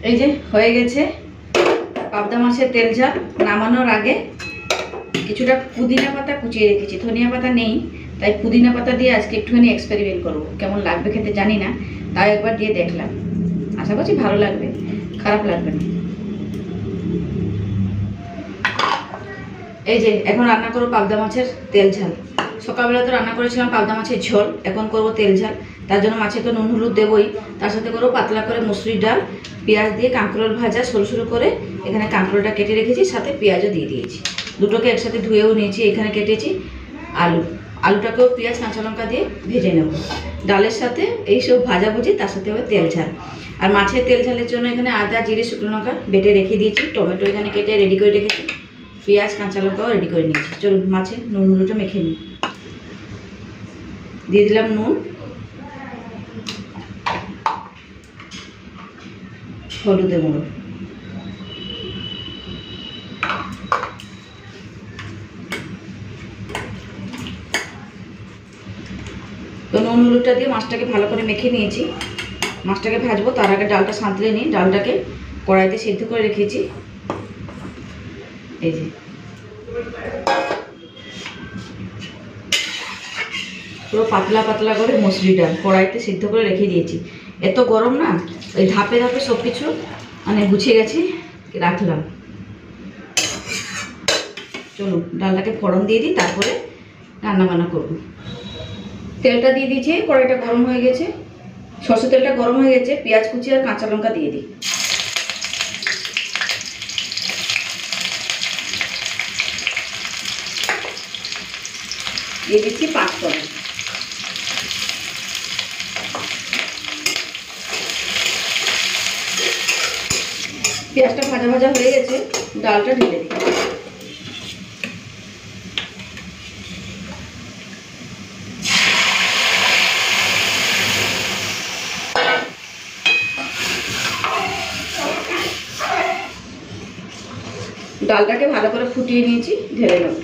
এই যে হয়ে গেছে পাবদা মাছের তেল ঝাল। নামানোর আগে কিছুটা পুদিনা পাতা কুচিয়ে রেখেছি, ধনিয়া পাতা নেই, তাই পুদিনা পাতা দিয়ে আজকে একটুখানি এক্সপেরিমেন্ট করব। কেমন লাগবে খেতে জানি না, তাই একবার দিয়ে দেখলাম। আশা করছি ভালো লাগবে, খারাপ লাগবে না। এই যে এখন রান্না করবো পাবদা মাছের তেল ঝাল। সকালবেলা তো রান্না করেছিলাম পাবদা মাছের ঝোল, এখন করব তেল ঝাল। তার জন্য মাছে তো নুন হলুদ দেবই, তার সাথে করবো পাতলা করে মুসুরির ডাল, পেঁয়াজ দিয়ে কাঁকরোল ভাজা সরু সরু করে। এখানে কাঁকরোলটা কেটে রেখেছি, সাথে পেঁয়াজও দিয়ে দিয়েছি, দুটোকে একসাথে ধুয়েও নিয়েছি। এখানে কেটেছি আলুটাকেও পেঁয়াজ কাঁচা লঙ্কা দিয়ে ভেজে নেব। ডালের সাথে এইসব ভাজাভুজি, তার সাথে হবে তেল ঝাল। আর মাছের তেল ঝালের জন্য এখানে আদা জিরে শুকনো লঙ্কা বেটে রেখে দিয়েছি, টমেটো এখানে কেটে রেডি করে রেখেছি, পেঁয়াজ কাঁচা লঙ্কাও রেডি করে নিয়েছি। চলুন মাছে নুন হলুদটা মেখে নিই। দিয়ে দিলাম নুন, হলুদের গুঁড়ো, তো নুন হলুদটা দিয়ে মাছটাকে ভালো করে মেখে নিয়েছি। মাছটাকে ভাজবো, তার আগে ডালটা সাঁতলে নিই। ডালটাকে কড়াইতে সিদ্ধ করে রেখেছি। এই যে পুরো পাতলা পাতলা করে মসুরি ডাল কড়াইতে সিদ্ধ করে রেখে দিয়েছি। এত গরম না, ওই ধাপে ধাপে সব কিছু মানে গুছিয়ে গেছি, রাখলাম। চলুন ডালটাকে ফোড়ন দিয়ে দিই, তারপরে রান্নাবান্না করব। তেলটা দিয়ে দিয়েছি, কড়াইটা গরম হয়ে গেছে, সরষের তেলটা গরম হয়ে গেছে। পেঁয়াজ কুচি আর কাঁচা লঙ্কা দিয়ে দিই। দিয়ে দিচ্ছি পাঁচফোড়ন। পেঁয়াজটা ভাজা ভাজা হয়ে গেছে, ডালটা ঢেলে দিই। ডালটাকে ভালো করে ফুটিয়ে নিয়েছি, ঢেলে নেব।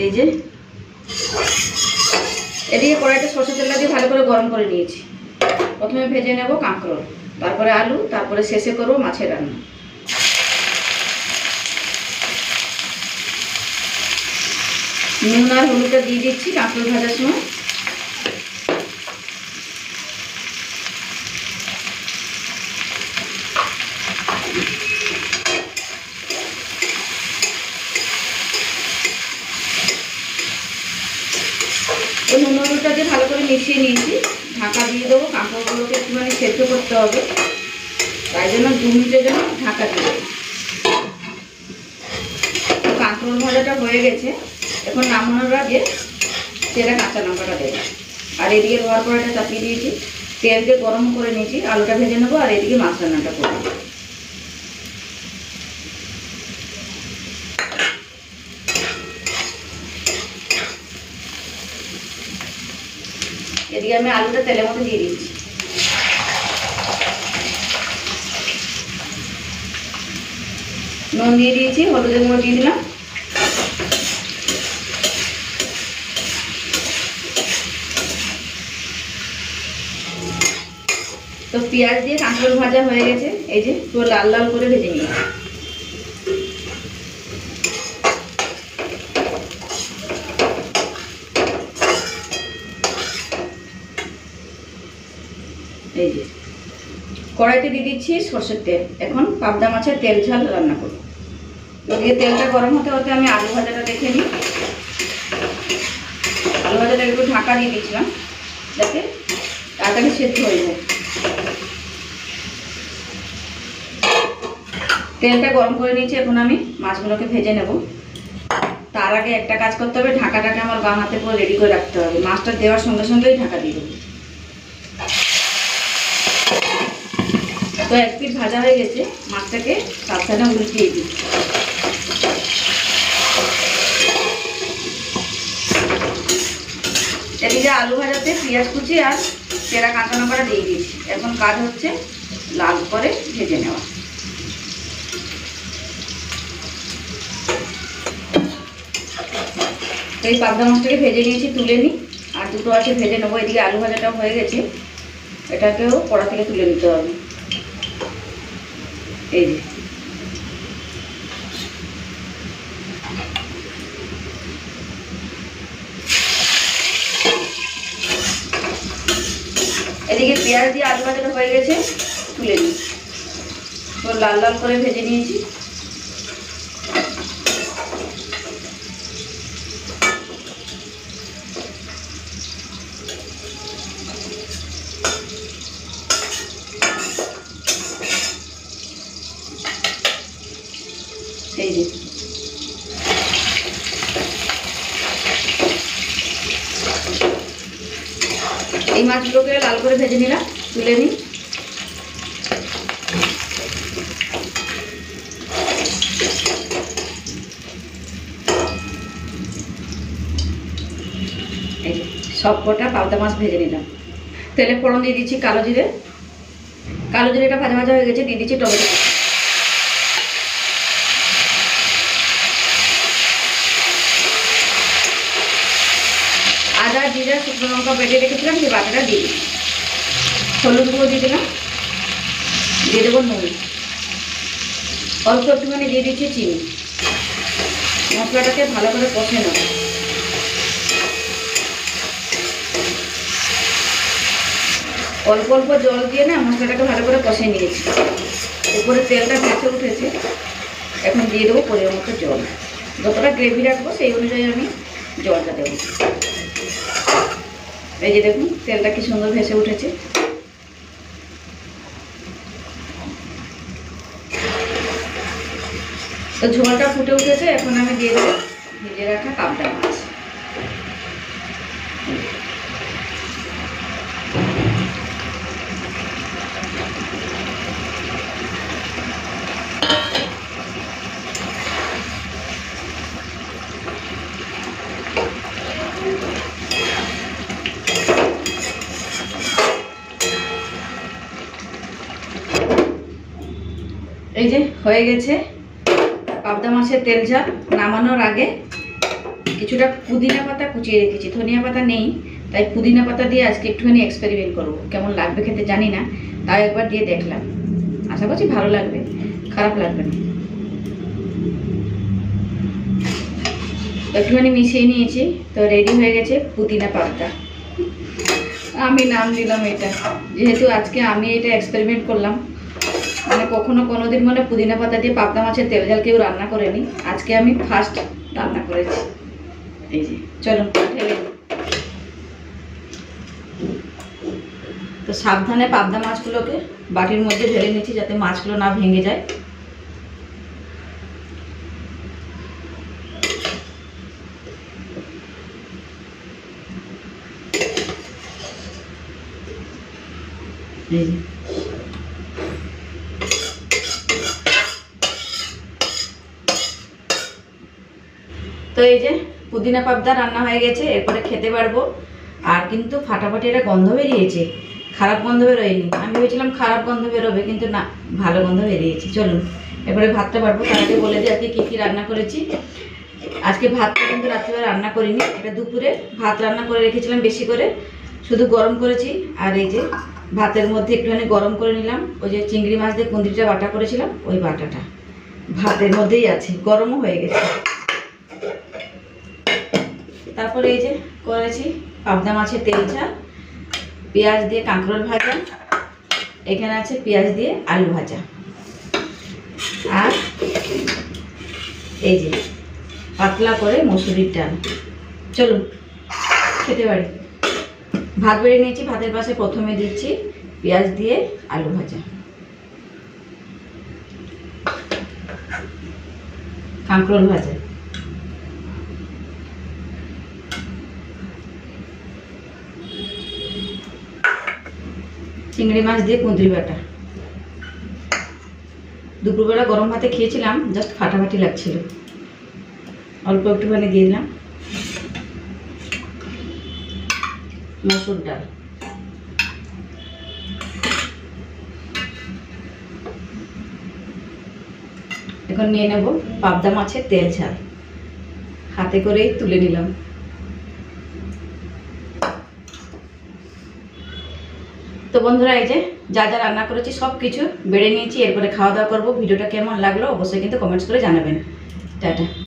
এই যে এদিকে কড়াইতে সরষের তেলটা দিয়ে ভালো করে গরম করে নিয়েছি। প্রথমে ভেজে নেব কাঁকরোল, তারপরে আলু, তারপরে শেষে করব মাছের রান্না। নুন আর হলুদটা দিয়ে দিচ্ছি কাঁকরোল ভাজার সময়। ওই নুন হলুদটা দিয়ে ভালো করে মিশিয়ে নিয়েছি, ঢাকা দিয়ে দেবো। কাঁকরোলগুলোকে একটুখানি সেদ্ধ করতে হবে, তাই জন্য 2 মিনিটের জন্য ঢাকা দিয়ে দেবো। কাঁকরোল ভাজাটা হয়ে গেছে, এখন নামানোর আগে সেটা কাঁচা লঙ্কাটা দেবো। আর এদিকে লোহার কড়াইটা চাপিয়ে দিয়েছি, তেল দিয়ে গরম করে নিয়েছি, আলুটা ভেজে নেবো, আর এদিকে মাছ রান্নাটা করবো। এদিকে আমি আলুটা তেলের মধ্যে দিয়ে দিচ্ছি। নুন দিয়ে দিয়েছি, হলুদের গুঁড়ো দিয়ে দিলাম। তো পেঁয়াজ দিয়ে কাঁকরোল ভাজা হয়ে গেছে, এই যে পুরো লাল লাল করে ভেজে নিয়েছি। এই যে কড়াইতে দিয়ে দিচ্ছি সরষের তেল। এখন পাবদা মাছের তেল ঝাল রান্না করব। ওদিকে তেলটা গরম হতে হতে আমি আলু ভাজাটা দেখে নিই। আলু ভাজাটা একটু ঢাকা দিয়ে দিয়েছিলাম যাতে তাড়াতাড়ি সেদ্ধ হয়ে যায়। তেলটা গরম করে নিয়েছি, এখন আমি মাছগুলোকে ভেজে নেব। তার আগে একটা কাজ করতে হবে, ঢাকাটাকে আমার বাঁ হাতে পুরো রেডি করে রাখতে হবে। মাছটা দেওয়ার সঙ্গে সঙ্গেই ঢাকা দিয়ে দেবো। তো 1 পিঠ ভাজা হয়ে গেছে, মাছটাকে সাবধানে উল্টিয়ে দিই। এদিকে আলু ভাজাতে পেঁয়াজ কুচি আর চেরা কাঁচা লঙ্কাটা দিয়ে দিয়েছি। এখন কাজ হচ্ছে লাল করে ভেজে নেওয়া। এই পাবদা মাছটাকে ভেজে নিয়েছি, তুলে নিই। আর দুটো আছে ভেজে নেবো। এদিকে আলু ভাজাটাও হয়ে গেছে, এটাকেও কড়া থেকে তুলে নিতে হবে। এই যে এদিকে পেঁয়াজ দিয়ে আলু ভাজাটা হয়ে গেছে, তুলে নিই। তো লাল লাল করে ভেজে নিয়েছি। এই যে এই মাছগুলোকে লাল করে ভেজে নিলাম, তুলে নিই। এই যে সব কটা পাবদা মাছ ভেজে নিলাম। তেলে ফোড়ন দিয়ে দিচ্ছি কালো জিরে। কালো জিরেটা ভাজা ভাজা হয়ে গেছে, দিয়ে দিচ্ছি টমেটো। আদা জিরা শুকনো লঙ্কা বেটে রেখেছিলাম, সেই বাটাটা দিয়ে দিই। হলুদ গুঁড়ো দিয়ে দিলাম, দিয়ে দেবো নুন, অল্প একটুখানি দিয়ে দিচ্ছি চিনি। মশলাটাকে ভালো করে কষে নেব। অল্প অল্প জল দিয়ে না মশলাটাকে ভালো করে কষে নিয়েছি। উপরে তেলটা ভেসে উঠেছে, এখন দিয়ে দেবো পরিমাণ মতো জল। যতটা গ্রেভি রাখবো সেই অনুযায়ী আমি জলটা দেবো। এই যে দেখুন তেলটা কি সুন্দর ভেসে উঠেছে। তো ঝোলটা ফুটে উঠেছে, এখন আমি দিয়ে দেবো ভেজে রাখা পাবদা মাছ। এই যে হয়ে গেছে পাবদা মাছের তেল ঝাল। নামানোর আগে কিছুটা পুদিনা পাতা কুচিয়ে রেখেছি, ধনিয়া পাতা নেই, তাই পুদিনা পাতা দিয়ে আজকে একটুখানি এক্সপেরিমেন্ট করবো। কেমন লাগবে খেতে জানি না, তাই একবার দিয়ে দেখলাম। আশা করছি ভালো লাগবে, খারাপ লাগবে না। একটুখানি মিশিয়ে নিয়েছি, তো রেডি হয়ে গেছে পুদিনা পাবদা। আমি নাম দিলাম এটা, যেহেতু আজকে আমি এটা এক্সপেরিমেন্ট করলাম। মানে কখনো কোনোদিন মানে পুদিনা পাতা দিয়ে পাবদা মাছের তেল ঝাল কেউ রান্না করেনি, আজকে আমি ফার্স্ট রান্না করেছি। এই যে চলুন ঢেলে। তো সাবধানে পাবদা মাছগুলোকে বাটির মধ্যে ঢেলে নিচ্ছি, যাতে মাছগুলো না ভেঙে যায়। এই যে তো এই যে পুদিনা পাবদা রান্না হয়ে গেছে, এরপরে খেতে পারবো। আর কিন্তু ফাটাফাটি একটা গন্ধ বেরিয়েছে, খারাপ গন্ধ বেরোয়নি। আমি ভেবেছিলাম খারাপ গন্ধ বেরোবে, কিন্তু না, ভালো গন্ধ বেরিয়েছে। চলুন এরপরে ভাতটা পারবো। তার আগে বলে দিই আজকে কী কী রান্না করেছি। আজকে ভাতটা কিন্তু রাত্রিবেলা রান্না করিনি, এটা দুপুরে ভাত রান্না করে রেখেছিলাম বেশি করে, শুধু গরম করেছি। আর এই যে ভাতের মধ্যে একটুখানি গরম করে নিলাম, ওই যে চিংড়ি মাছ দিয়ে কুঁদরিটা বাটা করেছিলাম, ওই বাটাটা ভাতের মধ্যেই আছে, গরমও হয়ে গেছে। তারপরে এই যে করেছি পাবদা মাছের তেল ঝাল, পেঁয়াজ দিয়ে কাঁকরোল ভাজা, এখানে আছে পেঁয়াজ দিয়ে আলু ভাজা, আর এই যে পাতলা করে মসুরির ডাল। চলুন খেতে পারি। ভাত বেড়ে নিয়েছি, ভাতের পাশে প্রথমে দিচ্ছি পেঁয়াজ দিয়ে আলু ভাজা, কাঁকরোল ভাজা, চিংড়ি মাছ দিয়ে কুঁদরি বাটা। দুপুরবেলা গরম ভাতে খেয়েছিলাম, জাস্ট ফাটাফাটি লাগছিল। অল্প একটুখানি দিয়ে দিলাম মসুর ডাল। এখন নিয়ে নেব পাবদা মাছের তেল ঝাল, হাতে করেই তুলে নিলাম। তো বন্ধুরা এই যে যা যা রান্না করেছি সব কিছু বেড়ে নিয়েছি, এরপরে খাওয়া দাওয়া করবো। ভিডিওটা কেমন লাগলো অবশ্যই কিন্তু কমেন্টস করে জানাবেন। টাটা।